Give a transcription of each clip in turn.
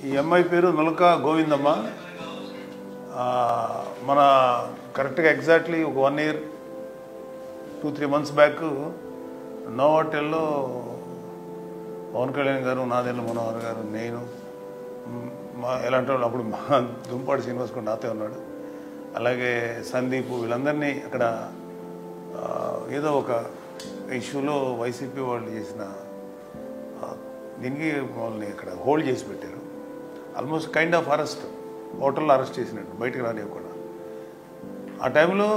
ఈ అమ్మాయి పేరు నులక గోవిందమ్మ. మన కరెక్ట్గా ఎగ్జాక్ట్లీ ఒక 1 year 2-3 months బ్యాక్ నోవాటెల్లో పవన్ కళ్యాణ్ గారు, నాదెండ్ల మనోహర్ గారు, నేను ఎలాంటి వాళ్ళు అప్పుడు మా దుంపాడు శ్రీనివాస్ కూడా నాతో ఉన్నాడు, అలాగే సందీప్, వీళ్ళందరినీ అక్కడ ఏదో ఒక ఇష్యూలో వైసీపీ వాళ్ళు చేసిన దీనికి వాళ్ళని అక్కడ హోల్డ్ చేసి పెట్టారు. ఆల్మోస్ట్ కైండ్ ఆఫ్ అరెస్ట్, హోటల్లో అరెస్ట్ చేసినట్టు, బయటకు రానివ్వకుండా. ఆ టైంలో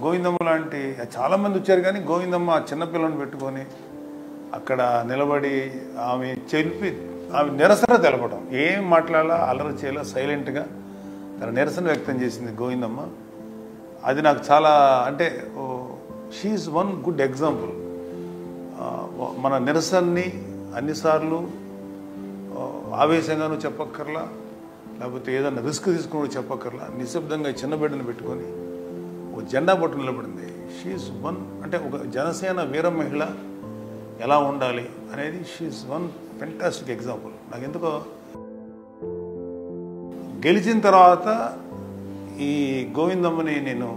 గోవిందమ్మ లాంటి చాలామంది వచ్చారు, కానీ గోవిందమ్మ చిన్నపిల్లని పెట్టుకొని అక్కడ నిలబడి ఆమె ఆమె నిరసన తెలపడం, ఏం మాట్లాడాలా, అల్లరి చేయాలా, సైలెంట్గా తన నిరసన వ్యక్తం చేసింది గోవిందమ్మ. అది నాకు చాలా, అంటే షీఈస్ వన్ గుడ్ ఎగ్జాంపుల్. మన నిరసనని అన్నిసార్లు ఆవేశంగానూ చెప్పక్కర్లా, లేకపోతే ఏదన్నా రిస్క్ తీసుకుని చెప్పక్కర్లా, నిశ్శబ్దంగా చిన్న బిడ్డను పెట్టుకొని ఒక జెండా పట్టు నిలబడింది. షీఈస్ వన్, అంటే ఒక జనసేన వీర మహిళ ఎలా ఉండాలి అనేది షీఈస్ వన్ ఫెంటాస్టిక్ ఎగ్జాంపుల్. నాకు ఎందుకో గెలిచిన తర్వాత ఈ గోవిందమ్మని నేను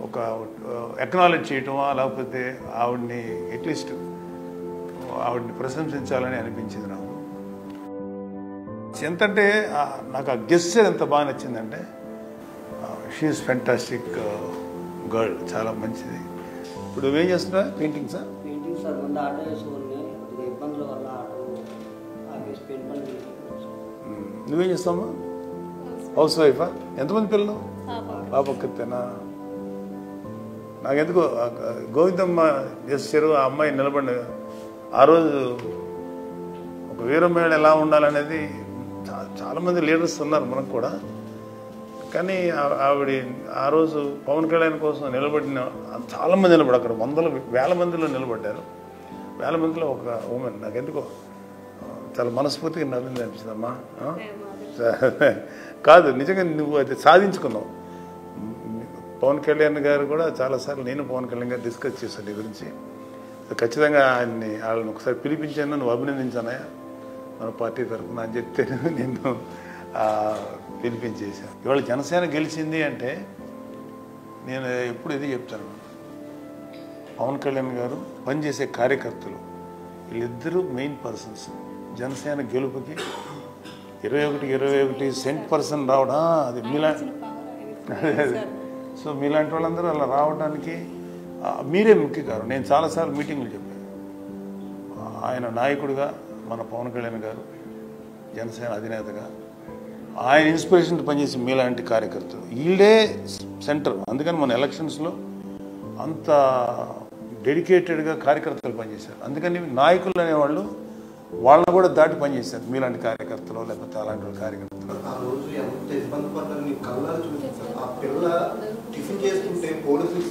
ఒక ఎక్నాలెడ్జ్ చేయటమా, లేకపోతే ఆవిడ్ని అట్లీస్ట్ ఆవిడ్ని ప్రశంసించాలని అనిపించింది నాకు. ఎంతంటే నాకు ఆ గెస్చర్ ఎంత బాగా నచ్చిందంటే, షీఈస్ ఫెంటాస్టిక్ గర్ల్, చాలా మంచిది. ఇప్పుడు నువ్వేం చేస్తున్నా? పెయింటింగ్సా? పెయింటింగ్ సార్, ముందు ఆటో వేసుకుని ఇబ్బందుల వల్ల ఆటో ఆఫీస్ పెయింట్ పని. నువ్వేం చేస్తావమ్మా? హౌస్ వైఫా? ఎంతమంది పిల్లలు? పాప ఒక్కతేనా? నాకెందుకో గోవిందమ్మ చేశారు, ఆ అమ్మాయి నిలబడి ఆ రోజు ఒక వీరమేళ ఎలా ఉండాలనేది చాలామంది లీడర్స్ ఉన్నారు మనకు కూడా, కానీ ఆవిడ ఆ రోజు పవన్ కళ్యాణ్ కోసం నిలబడిన చాలామంది నిలబడి, అక్కడ వేల మందిలో నిలబడ్డారు. వేల మందిలో ఒక ఉమెన్. నాకెందుకో చాలా మనస్ఫూర్తిగా నవ్వింది అనిపించిందమ్మా. కాదు, నిజంగా నువ్వు అది సాధించుకున్నావు. పవన్ కళ్యాణ్ గారు కూడా చాలాసార్లు నేను పవన్ కళ్యాణ్ గారు డిస్కస్ చేశాను నీ గురించి. ఖచ్చితంగా వాళ్ళని ఒకసారి పిలిపించాను, నువ్వు అభినందించానయా మన పార్టీ తరఫున అని చెప్తే నేను పిలిపించేశాను. ఇవాళ జనసేన గెలిచింది అంటే నేను ఎప్పుడు ఇది చెప్తాను, పవన్ కళ్యాణ్ గారు పనిచేసే కార్యకర్తలు వీళ్ళిద్దరూ మెయిన్ పర్సన్స్. జనసేన గెలుపుకి 21 cent రావడం, అది సో మీలాంటి వాళ్ళందరూ అలా రావడానికి మీరే ముఖ్య కారణం. నేను చాలాసార్లు మీటింగులు చెప్పాను, ఆయన నాయకుడిగా మన పవన్ కళ్యాణ్ గారు జనసేన అధినేతగా ఆయన ఇన్స్పిరేషన్ పనిచేసి మీలాంటి కార్యకర్తలు వీళ్ళే సెంటర్. అందుకని మన ఎలక్షన్స్లో అంత డెడికేటెడ్గా కార్యకర్తలు పనిచేశారు. అందుకని నాయకులు అనేవాళ్ళు వాళ్ళని కూడా దాటి పనిచేశారు మీలాంటి కార్యకర్తలు, లేకపోతే అలాంటి కార్యకర్తలు. ఆ రోజు ఎంత ఇబ్బంది పడ్డారు, నీ కళ్ళారు చూపించారు. ఆ పిల్ల టిఫిన్ చేస్తుంటే పోలీసులు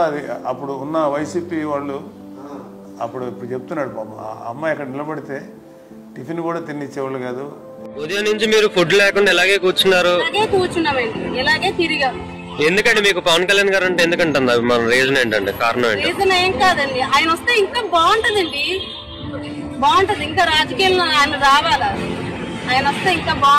అది అప్పుడు ఉన్న వైసీపీ వాళ్ళు ఇప్పుడు చెప్తున్నాడు బాబు, ఆ అమ్మాయి అక్కడ నిలబడితే టిఫిన్ కూడా తినిచ్చేవాళ్ళు కాదు. ఉదయం నుంచి మీరు ఫుడ్ లేకుండా ఎలాగే కూర్చున్నారు? ఎందుకంటే మీకు పవన్ కళ్యాణ్ గారు అంటే ఎందుకంటుంది మన రీజన్ ఏంటంటే, కారణం ఏంటి? రీజన్ ఏం కాదండి, ఆయన వస్తే ఇంకా బాగుంటదండి, బాగుంటది. ఇంకా రాజకీయాల్లో ఆయన రావాలా, ఆయన వస్తే ఇంకా బాగుంటుంది.